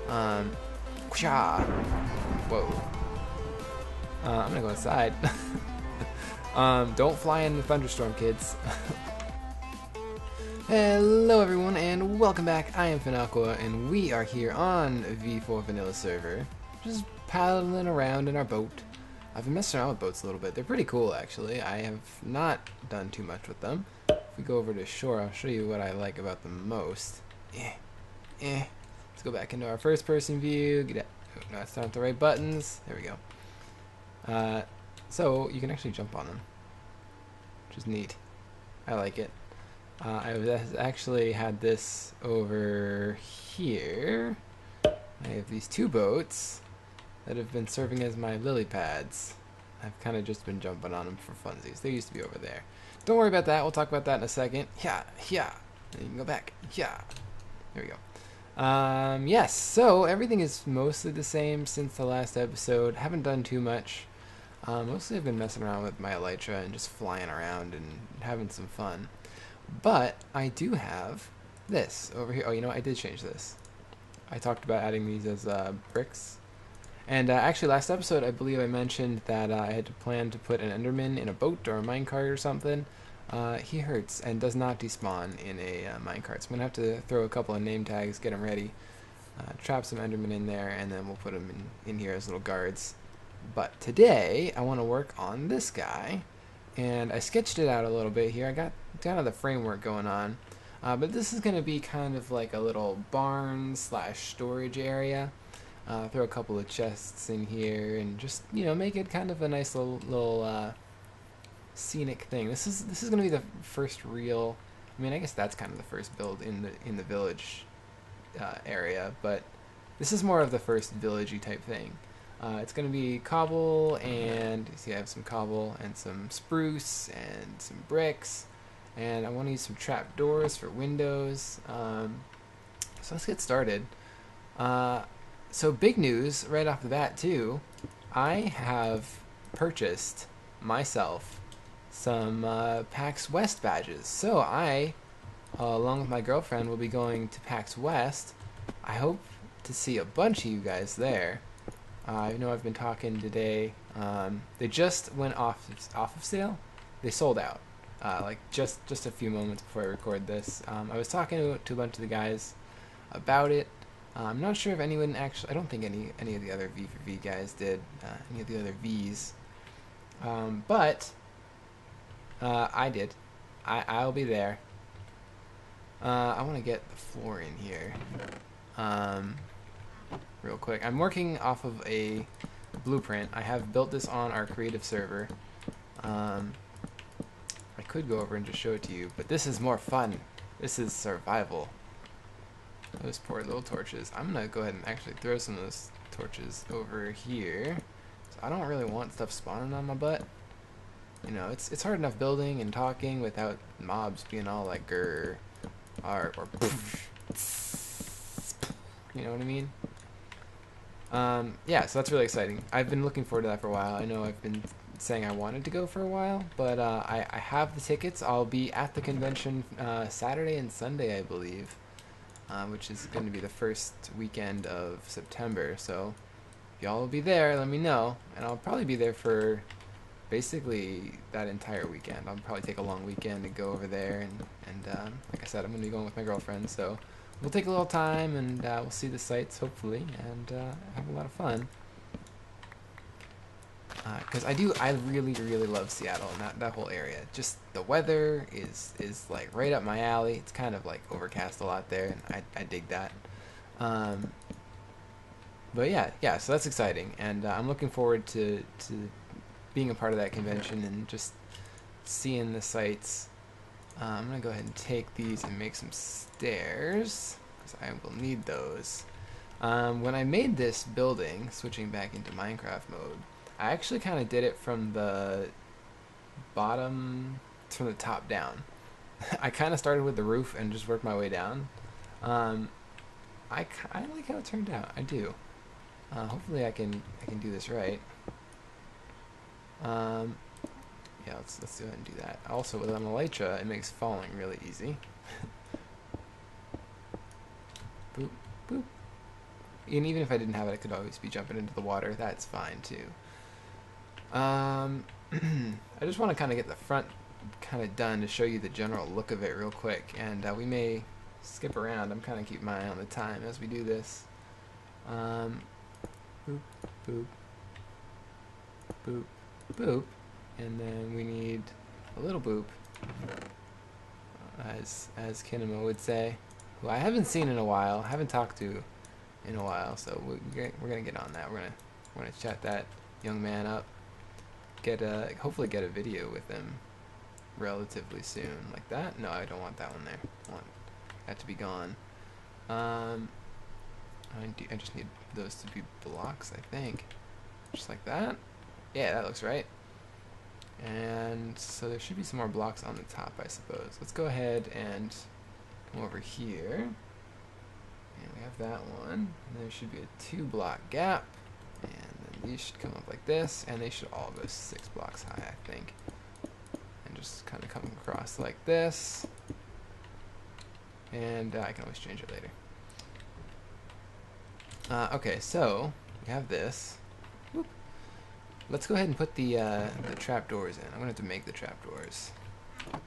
Whoosha. Whoa. I'm gonna go inside. Don't fly in the thunderstorm, kids. Hello everyone and welcome back. I am Fenaqua and we are here on V4 Vanilla server, just paddling around in our boat. I've been messing around with boats a little bit. They're pretty cool actually. I have not done too much with them. If we go over to shore, I'll show you what I like about them most. Let's go back into our first person view. Get it. Oh, no, it's not the right buttons. There we go. So you can actually jump on them, which is neat. I like it. I actually had this over here. I have these two boats that have been serving as my lily pads. I've kind of just been jumping on them for funsies. They used to be over there. Don't worry about that. We'll talk about that in a second. Yeah. And you can go back. Yeah. There we go. Yes, so everything is mostly the same since the last episode. Haven't done too much. Mostly I've been messing around with my elytra and just flying around and having some fun. But I do have this over here. Oh, you know what? I did change this. I talked about adding these as bricks. And actually last episode I believe I mentioned that I had to plan to put an enderman in a boat or a minecart or something. He hurts and does not despawn in a minecart. So I'm going to have to throw a couple of name tags, get him ready, trap some endermen in there, and then we'll put them in here as little guards. But today I want to work on this guy. And I sketched it out a little bit here. I got kind of the framework going on. But this is going to be kind of like a little barn / storage area. Throw a couple of chests in here and just, you know, make it kind of a nice little scenic thing. This is going to be the first real, I mean, I guess that's kind of the first build in the village area, but this is more of the first villagey type thing. It's going to be cobble, and see I have some cobble and some spruce and some bricks, and I want to use some trap doors for windows. So let's get started. So big news right off the bat too, I have purchased myself some PAX West badges. So I, along with my girlfriend, will be going to PAX West. I hope to see a bunch of you guys there. I know I've been talking today. They just went off of sale. They sold out. Like just a few moments before I record this. I was talking to a bunch of the guys about it. I'm not sure if anyone actually. I don't think any of the other V4V guys did. Any of the other V's. But I did. I'll be there. I want to get the floor in here. Real quick. I'm working off of a blueprint. I have built this on our creative server. I could go over and just show it to you, but this is more fun. This is survival. Those poor little torches. I'm gonna go ahead and actually throw some of those torches over here. So I don't really want stuff spawning on my butt. You know, it's hard enough building and talking without mobs being all like grr or you know what I mean? Yeah, so that's really exciting. I've been looking forward to that for a while. I know I've been saying I wanted to go for a while, but I have the tickets. I'll be at the convention Saturday and Sunday, I believe, which is going to be the first weekend of September. So if y'all will be there, let me know, and I'll probably be there for basically that entire weekend. I'll probably take a long weekend to go over there, and like I said, I'm going to be going with my girlfriend, so we'll take a little time and we'll see the sights, hopefully, and have a lot of fun. Because I really love Seattle and that whole area. Just the weather is like right up my alley. It's kind of like overcast a lot there, and I dig that. But yeah, so that's exciting, and I'm looking forward to being a part of that convention and just seeing the sights. I'm going to go ahead and take these and make some stairs, because I will need those. When I made this building, switching back into Minecraft mode, I actually kind of did it from the from the top down. I kind of started with the roof and just worked my way down. I like how it turned out. I do. Hopefully I can do this right. Yeah, let's go ahead and do that. Also, with an elytra, it makes falling really easy. Boop, boop. And even if I didn't have it, I could always be jumping into the water. That's fine too. I just want to kind of get the front kind of done to show you the general look of it real quick, and we may skip around. I'm kind of keeping my eye on the time as we do this. Boop, boop, boop, boop, and then we need a little boop, as Kinema would say, who I haven't seen in a while, haven't talked to in a while, so we're gonna get on that. We're gonna chat that young man up, hopefully get a video with him relatively soon, like that. No, I don't want that one there. I want that to be gone. I just need those to be blocks, I think, just like that. Yeah, that looks right. And so there should be some more blocks on the top, I suppose. Let's go ahead and come over here. And we have that one. And there should be a 2-block gap. And then these should come up like this. And they should all go 6 blocks high, I think. And just kind of come across like this. And I can always change it later. Okay, so we have this. Whoop. Let's go ahead and put the trapdoors in. I'm gonna have to make the trapdoors. I'm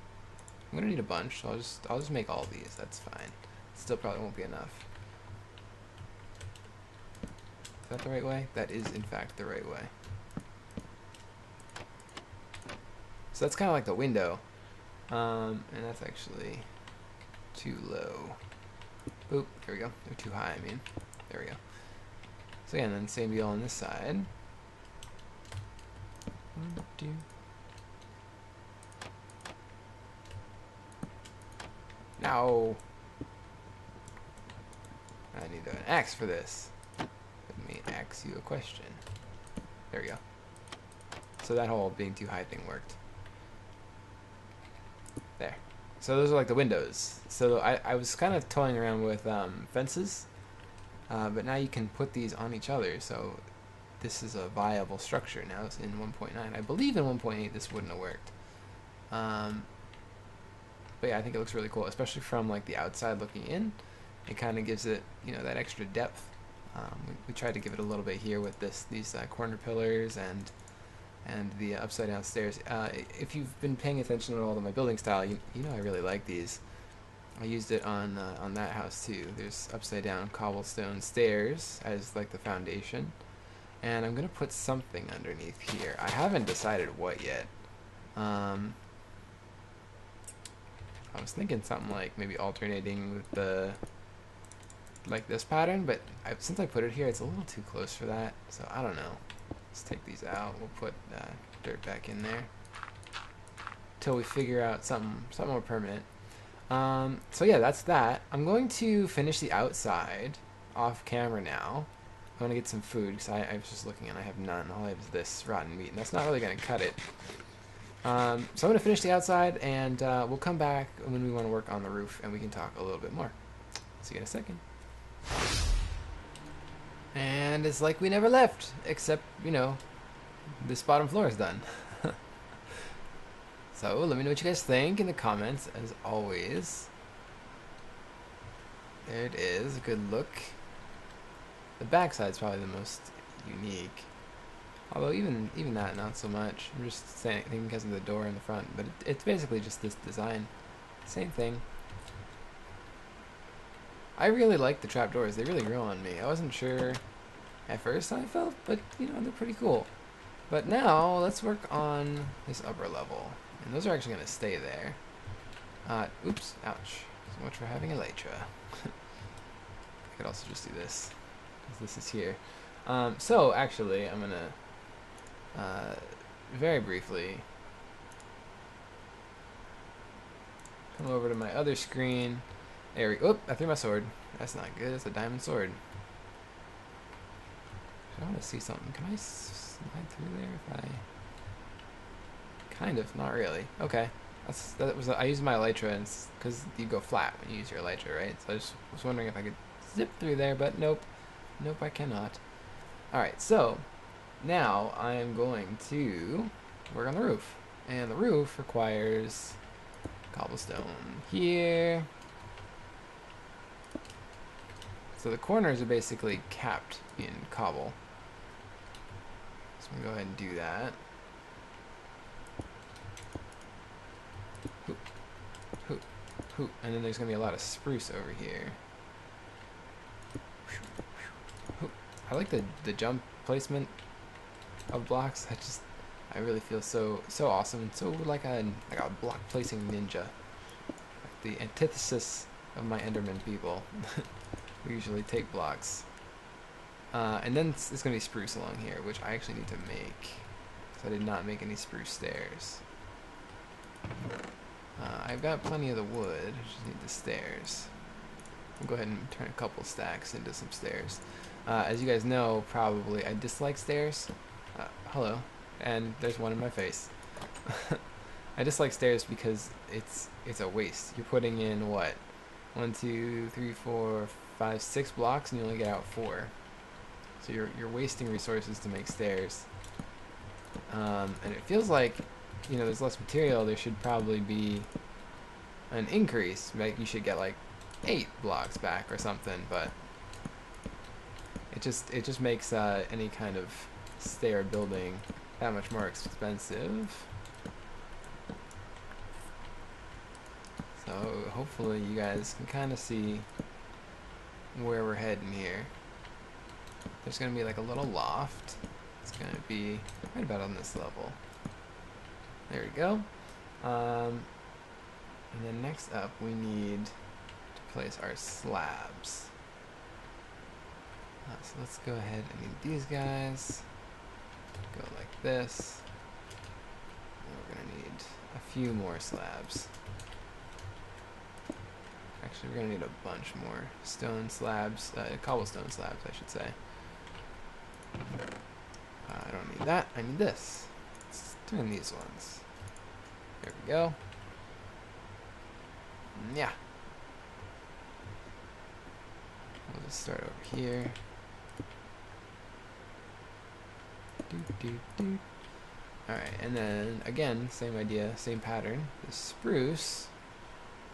gonna need a bunch, so I'll just make all these. That's fine. Still probably won't be enough. Is that the right way? That is in fact the right way. So that's kind of like the window, and that's actually too low. Boop. There we go. They're too high. I mean, there we go. So yeah, and then same deal on this side. No. I need an axe for this. Let me ask you a question. There we go. So that whole being too high thing worked. There. So those are like the windows. So I was kind of toying around with fences, but now you can put these on each other. So this is a viable structure now. It's in 1.9. I believe in 1.8 this wouldn't have worked. But yeah, I think it looks really cool, especially from like the outside looking in. It kind of gives it, you know, that extra depth. We tried to give it a little bit here with these corner pillars and the upside down stairs. If you've been paying attention at all to my building style, you know I really like these. I used it on that house too. There's upside down cobblestone stairs as like the foundation, and I'm gonna put something underneath here. I haven't decided what yet. I was thinking something like maybe alternating with the like this pattern, but since I put it here, it's a little too close for that. So I don't know. Let's take these out. We'll put dirt back in there till we figure out something more permanent. So yeah, that's that. I'm going to finish the outside off camera now. I want to get some food because I was just looking and I have none. All I have is this rotten meat, and that's not really going to cut it. So I'm going to finish the outside, and we'll come back when we want to work on the roof, and we can talk a little bit more. See you in a second. And it's like we never left, except, you know, this bottom floor is done. So let me know what you guys think in the comments, as always. There it is, a good look. The back side's probably the most unique. Although even that, not so much. I'm just saying, thinking because of the door in the front, but it's basically just this design. Same thing. I really like the trapdoors. They really grew on me. I wasn't sure at first how I felt, but you know, they're pretty cool. But now let's work on this upper level, and those are actually going to stay there. Oops, ouch. So much for having elytra. I could also just do this, because this is here. So actually, I'm gonna very briefly come over to my other screen. There we go. Oop, I threw my sword. That's not good. It's a diamond sword. I want to see something. Can I slide through there if I... Kind of. Not really. Okay. I used my elytra because you go flat when you use your elytra, right? So I just was wondering if I could zip through there, but nope. Nope, I cannot. Alright, so now I am going to work on the roof. And the roof requires cobblestone here. So So the corners are basically capped in cobble. So I'm going to go ahead and do that. Hoop, hoop, hoop. And then there's going to be a lot of spruce over here. Hoop. I like the jump placement of blocks. I really feel so awesome and so like a block placing ninja. Like the antithesis of my Enderman people. We usually take blocks. And then it's going to be spruce along here, which I actually need to make. So I did not make any spruce stairs. I've got plenty of the wood, I just need the stairs. We'll go ahead and turn a couple stacks into some stairs. As you guys know, probably, I dislike stairs. Hello. And there's one in my face. I dislike stairs because it's a waste. You're putting in, what? 1, 2, 3, 4, 5, 6 blocks, and you only get out 4. So you're wasting resources to make stairs. And it feels like, you know, there's less material. There should probably be an increase. Like you should get like 8 blocks back or something. But it just makes any kind of stair building that much more expensive. So hopefully you guys can kind of see where we're heading here. There's going to be like a little loft. It's going to be right about on this level. There we go. And then next up we need to place our slabs. So let's go ahead and need these guys. Go like this. And we're going to need a few more slabs. Actually, we're going to need a bunch more stone slabs, cobblestone slabs, I should say. I don't need that. I need this. Let's turn these ones. There we go. Yeah. We'll just start over here. Alright, and then again, same idea, same pattern. The spruce.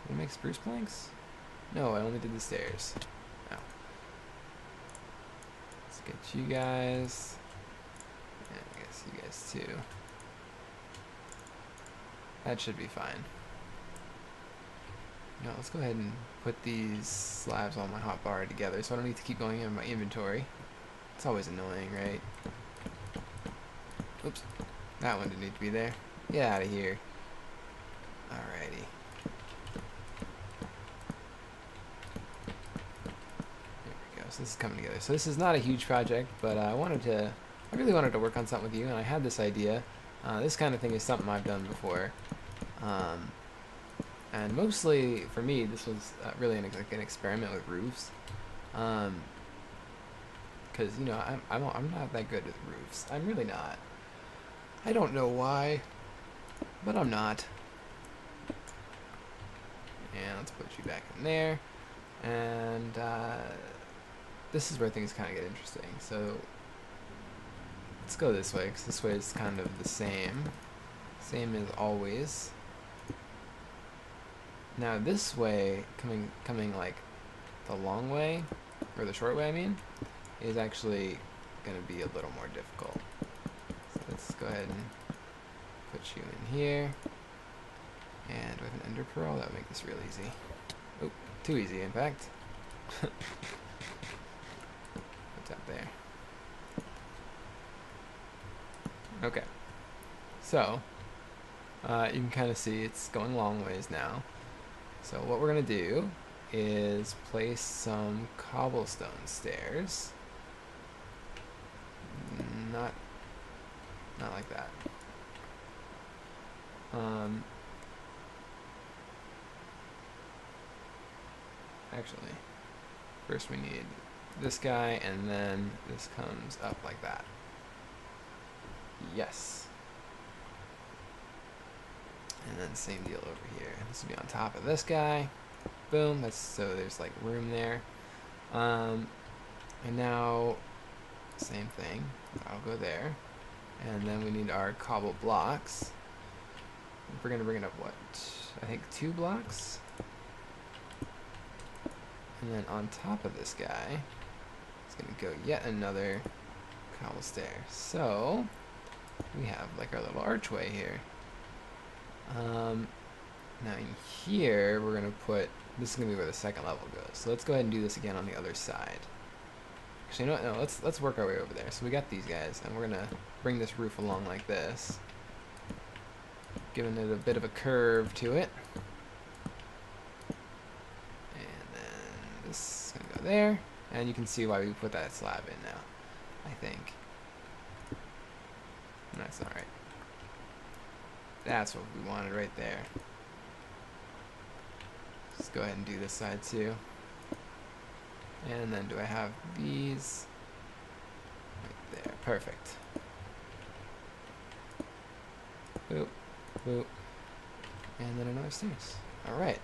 Can we make spruce planks? No, I only did the stairs. Oh. Let's get you guys. And I guess you guys too. That should be fine. Now let's go ahead and put these slabs on my hotbar together so I don't need to keep going in my inventory. It's always annoying, right? Oops. That one didn't need to be there. Get out of here. Alrighty. So this is coming together. So this is not a huge project, but I really wanted to work on something with you, and I had this idea. This kind of thing is something I've done before, and mostly for me, this was really an experiment with roofs, because you know I'm not that good with roofs. I'm really not. I don't know why, but I'm not. And let's put you back in there, and this is where things kind of get interesting. So let's go this way, because this way is kind of the same as always. Now this way, coming like the long way, or the short way I mean, is actually going to be a little more difficult. So let's go ahead and put you in here. And with an ender pearl, that would make this real easy. Oh, too easy in fact. What's up there? Okay. So, you can kind of see it's going long ways now. So what we're going to do is place some cobblestone stairs. Not like that. Actually, first we need this guy, and then this comes up like that. Yes. And then same deal over here. This will be on top of this guy. Boom. That's so there's like room there. And now same thing. I'll go there. And then we need our cobble blocks. We're gonna bring it up what? I think 2 blocks. And then on top of this guy, it's going to go yet another cobble stair. So we have like our little archway here. Now in here, we're going to put, this is going to be where the second level goes. So let's go ahead and do this again on the other side. Actually, you know what? No, let's work our way over there. So we got these guys, and we're going to bring this roof along like this, giving it a bit of a curve to it. And then this is going to go there. And you can see why we put that slab in now, I think. That's not right. That's what we wanted right there. Let's go ahead and do this side too. And then do I have these? Right there. Perfect. Boop. Boop. And then another stairs. Alright.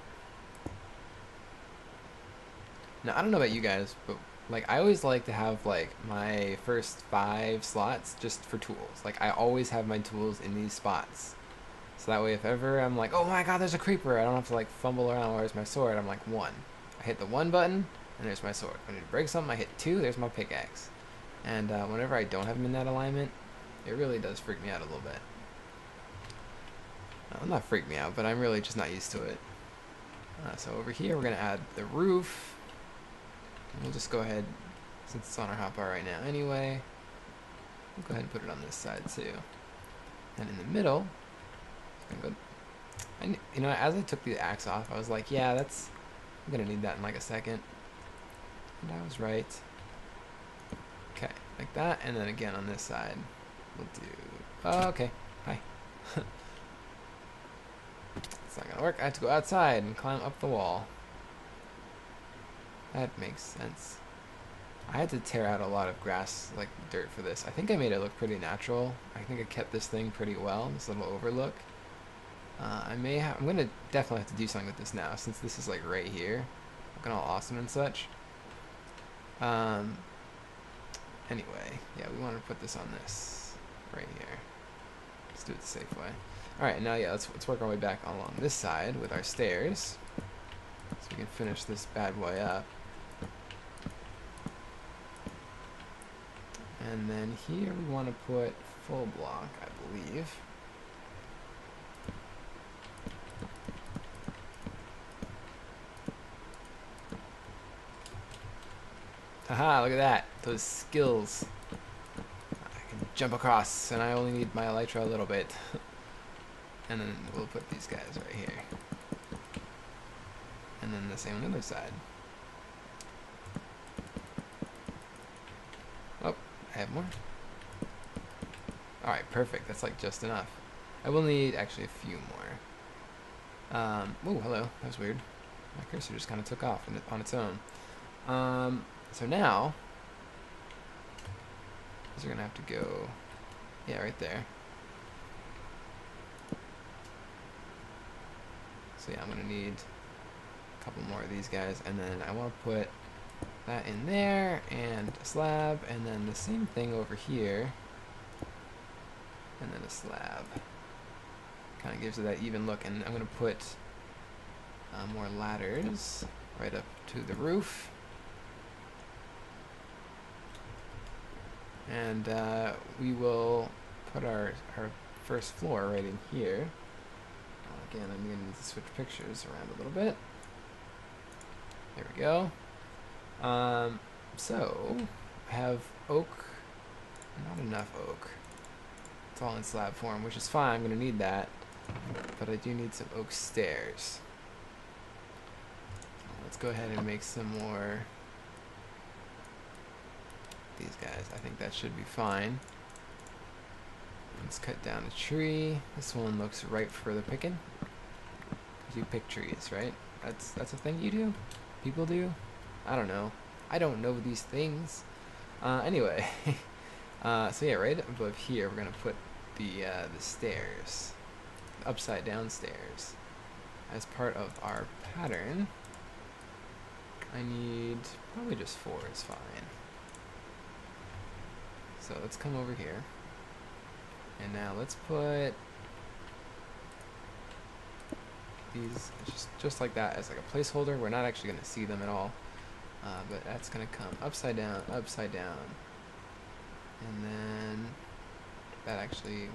Now, I don't know about you guys, but like I always like to have like my first 5 slots just for tools. Like I always have my tools in these spots. So that way if ever I'm like, oh my god, there's a creeper, I don't have to like fumble around, where's my sword? I'm like 1. I hit the 1 button, and there's my sword. When I need to break something, I hit 2, there's my pickaxe. And whenever I don't have them in that alignment, it really does freak me out a little bit. Well, not freak me out, but I'm really just not used to it. So over here, we're going to add the roof. And we'll just go ahead, since it's on our hotbar right now anyway, we'll go ahead and put it on this side too. And in the middle, go, you know, as I took the axe off, I was like, yeah, I'm gonna need that in like a second. And I was right. Okay, like that, and then again on this side, we'll do, oh, okay, hi. It's not gonna work, I have to go outside and climb up the wall. That makes sense. I had to tear out a lot of grass, like dirt for this. I think I made it look pretty natural. I think I kept this thing pretty well, this little overlook. I'm gonna definitely have to do something with this now, since this is like right here, looking all awesome and such. Anyway, yeah, we want to put this on this right here. Let's do it the safe way. All right, now yeah, let's work our way back along this side with our stairs, so we can finish this bad boy up. And then here we want to put full block, I believe. Haha, look at that. Those skills. I can jump across, and I only need my elytra a little bit. And then we'll put these guys right here. And then the same on the other side. Oh, I have more. Alright, perfect. That's like just enough. I will need actually a few more. Oh, hello. That was weird. My cursor just kind of took off on its own. So now, these are going to have to go, yeah, right there. So yeah, I'm going to need a couple more of these guys, and then I want to put that in there, and a slab, and then the same thing over here, and then a slab. Kind of gives it that even look, and I'm going to put more ladders right up to the roof. And we will put our first floor right in here. Again, I'm going to need to switch pictures around a little bit. There we go. So, I have oak, not enough oak. It's all in slab form, which is fine, I'm going to need that. But I do need some oak stairs. Let's go ahead and make some more. These guys, I think that should be fine. Let's cut down a tree. This one looks ripe for the picking. You pick trees, right? That's a thing you do? People do? I don't know. I don't know these things. Anyway, so yeah, right above here, we're gonna put the stairs, the upside down stairs, as part of our pattern. I need probably just 4 is fine. So let's come over here, and now let's put these just like that as like a placeholder. We're not actually going to see them at all. but that's gonna come upside down, and then that actually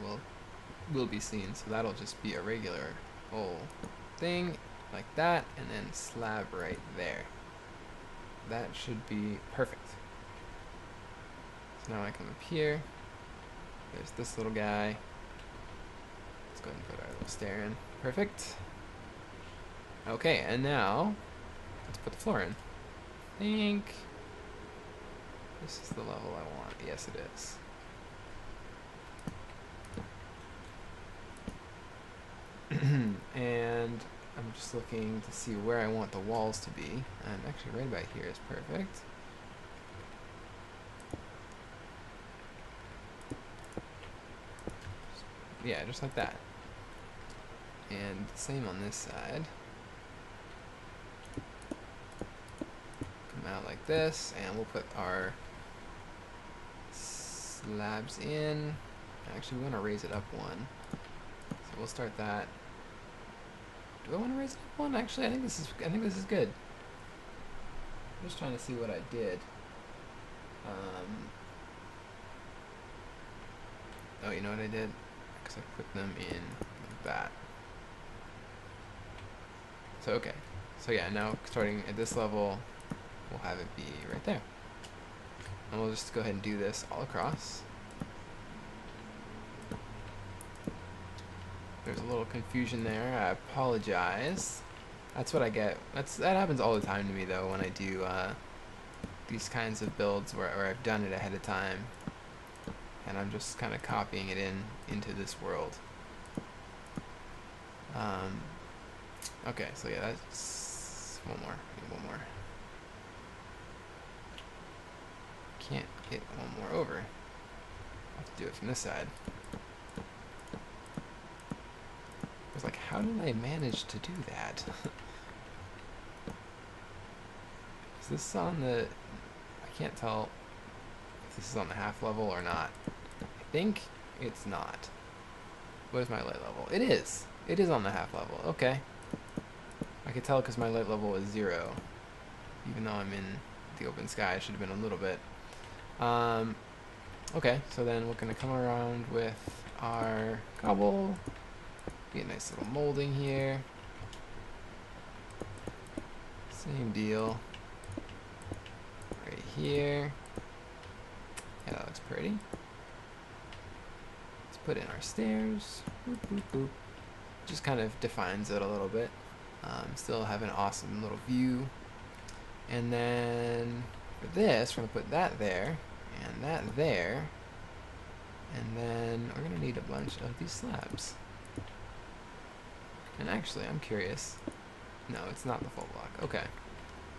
will be seen. So that'll just be a regular whole thing like that, and then slab right there. That should be perfect. So now I come up here. There's this little guy. Let's go ahead and put our little stair in. Perfect. Okay, and now let's put the floor in. I think this is the level I want. Yes, it is. And I'm just looking to see where I want the walls to be. And actually right about here is perfect. Yeah, just like that. And same on this side. Come out like this, and we'll put our slabs in. Actually, we want to raise it up one. So we'll start that. Do I want to raise it up one? Actually, I think this is good. I'm just trying to see what I did. Oh, you know what I did? Because I put them in like that. So okay. So yeah, now starting at this level, we'll have it be right there. And we'll just go ahead and do this all across. There's a little confusion there. I apologize. That's what I get. That happens all the time to me though when I do these kinds of builds where I've done it ahead of time, and I'm just kind of copying it into this world. Okay, so yeah, that's one more. I need one more. Can't get one more over. I have to do it from this side. I was like, how did I manage to do that? Is this on the... I can't tell if this is on the half level or not. I think it's not. What is my light level? It is. It is on the half level. Okay. I could tell because my light level is 0. Even though I'm in the open sky, I should have been a little bit. Okay, so then we're going to come around with our cobble. Get a nice little molding here. Same deal. Right here. Yeah, that looks pretty. Let's put in our stairs. Boop, boop, boop. Just kind of defines it a little bit. Still have an awesome little view. And then for this, we're going to put that there, and that there. And then we're going to need a bunch of these slabs. And actually, I'm curious. No, it's not the full block. Okay.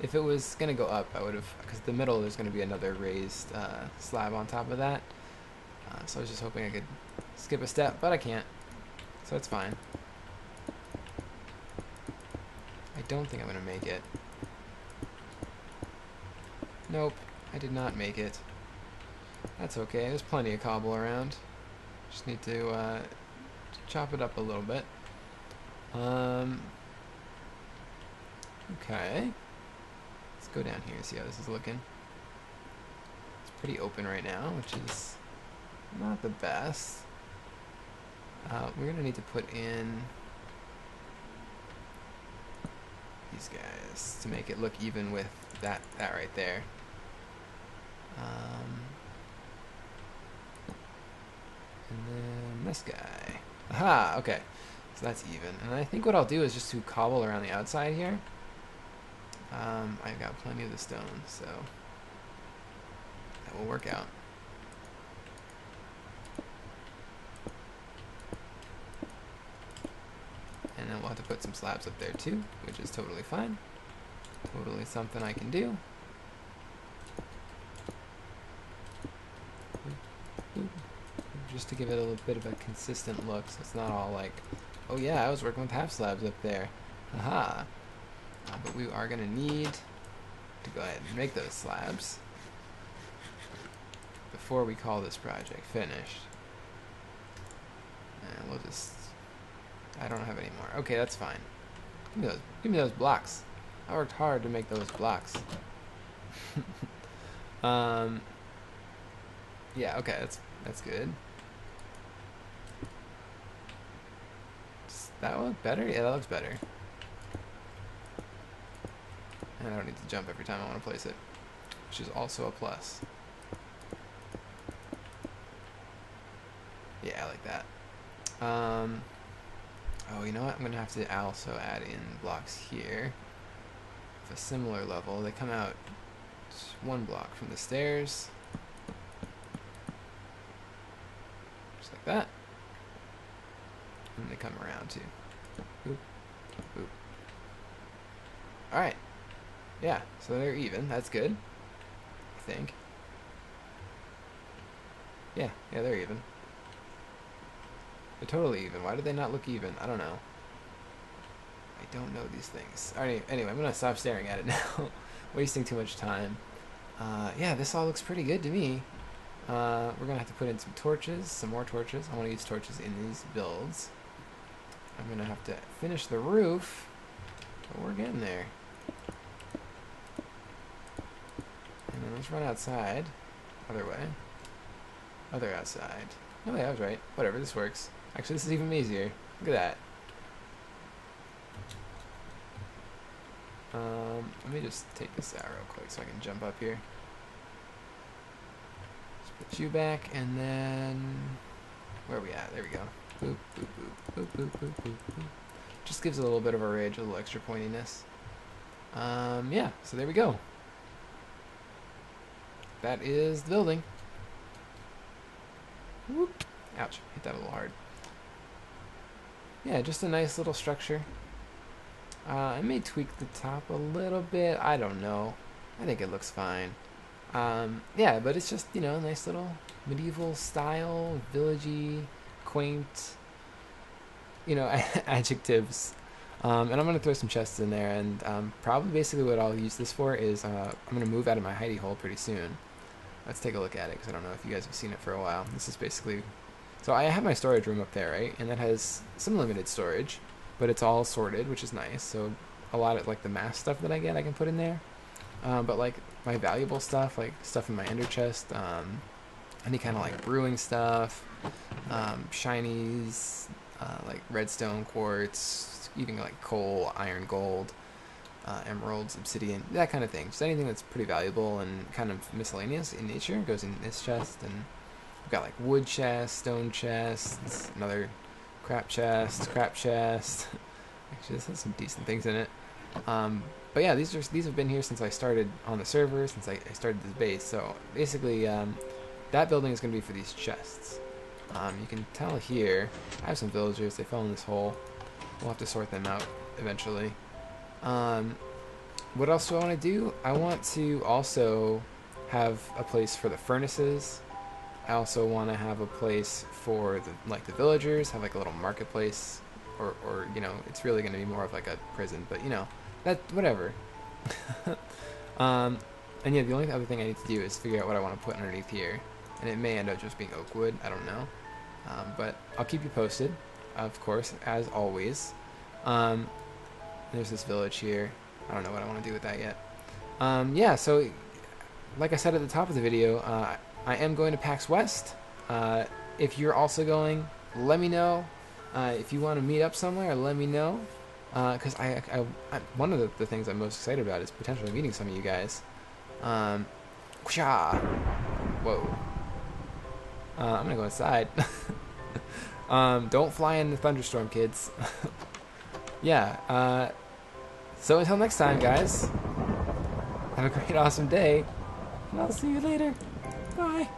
If it was going to go up, I would have, because the middle there's going to be another raised slab on top of that. So I was just hoping I could skip a step, but I can't. So it's fine. I don't think I'm going to make it. Nope, I did not make it. That's okay, there's plenty of cobble around. Just need to chop it up a little bit. Okay. Let's go down here and see how this is looking. It's pretty open right now, which is not the best. We're gonna need to put in these guys to make it look even with that right there. And then this guy. Aha, okay. So that's even. And I think what I'll do is just do cobble around the outside here. I've got plenty of the stone, so that will work out. And then we'll have to put some slabs up there too, which is totally fine. Totally something I can do. Just to give it a little bit of a consistent look, so it's not all like, oh yeah, I was working with half slabs up there. Haha. But we are going to need to go ahead and make those slabs before we call this project finished. And we'll just... I don't have any more. Okay, that's fine. Give me those blocks. I worked hard to make those blocks. Yeah, okay, that's good. Does that look better? Yeah, that looks better. And I don't need to jump every time I want to place it, which is also a plus. Yeah, I like that. Oh, you know what? I'm going to have to also add in blocks here of a similar level. They come out one block from the stairs. Just like that. And they come around too. Boop, boop. Alright. Yeah, so they're even. That's good. I think. Yeah, they're even. They're totally even. Why do they not look even? I don't know. I don't know these things. Alright, anyway, I'm going to stop staring at it now. Wasting too much time. Yeah, this all looks pretty good to me. We're going to have to put in some torches, some more torches. I want to use torches in these builds. I'm going to have to finish the roof, but we're getting there. And then let's run outside. Other way. Other outside. Oh yeah, I was right. Whatever, this works. Actually, this is even easier. Look at that. Let me just take this out real quick so I can jump up here. Let's put you back, and then... Where are we at? There we go. Boop, boop, boop, boop, boop, boop, boop, boop. Just gives it a little bit of a ridge, a little extra pointiness. Yeah, so there we go. That is the building. Whoop. Ouch, hit that a little hard. Yeah, just a nice little structure. I may tweak the top a little bit. I don't know. I think it looks fine. Yeah, but it's just, you know, a nice little medieval style, villagey, quaint, you know, adjectives. And I'm going to throw some chests in there, and probably basically what I'll use this for is I'm going to move out of my hidey hole pretty soon. Let's take a look at it, because I don't know if you guys have seen it for a while. This is basically... So I have my storage room up there, right? And that has some limited storage, but it's all sorted, which is nice. So a lot of, like, the mass stuff that I get, I can put in there. But, like, my valuable stuff, like stuff in my ender chest, any kind of, like, brewing stuff, shinies, like redstone, quartz, even, like, coal, iron, gold, emeralds, obsidian, that kind of thing. Just anything that's pretty valuable and kind of miscellaneous in nature goes in this chest. And we've got like wood chest, stone chest, another crap chest. Actually, this has some decent things in it. But yeah, these have been here since I started on the server, since I started this base. So basically, that building is going to be for these chests. You can tell here, I have some villagers. They fell in this hole. We'll have to sort them out eventually. What else do I want to do? I want to also have a place for the furnaces. I also want to have a place for the villagers, have like a little marketplace, or you know, it's really going to be more of like a prison, but you know, that whatever. And yeah, the only other thing I need to do is figure out what I want to put underneath here, and it may end up just being oak wood. I don't know, but I'll keep you posted, of course, as always. There's this village here. I don't know what I want to do with that yet. Yeah, so like I said at the top of the video, I am going to PAX West. If you're also going, let me know. If you want to meet up somewhere, let me know. Because one of the things I'm most excited about is potentially meeting some of you guys. Whoa. I'm going to go inside. Don't fly in the thunderstorm, kids. Yeah, so until next time, guys, have a great, awesome day, and I'll see you later. Bye.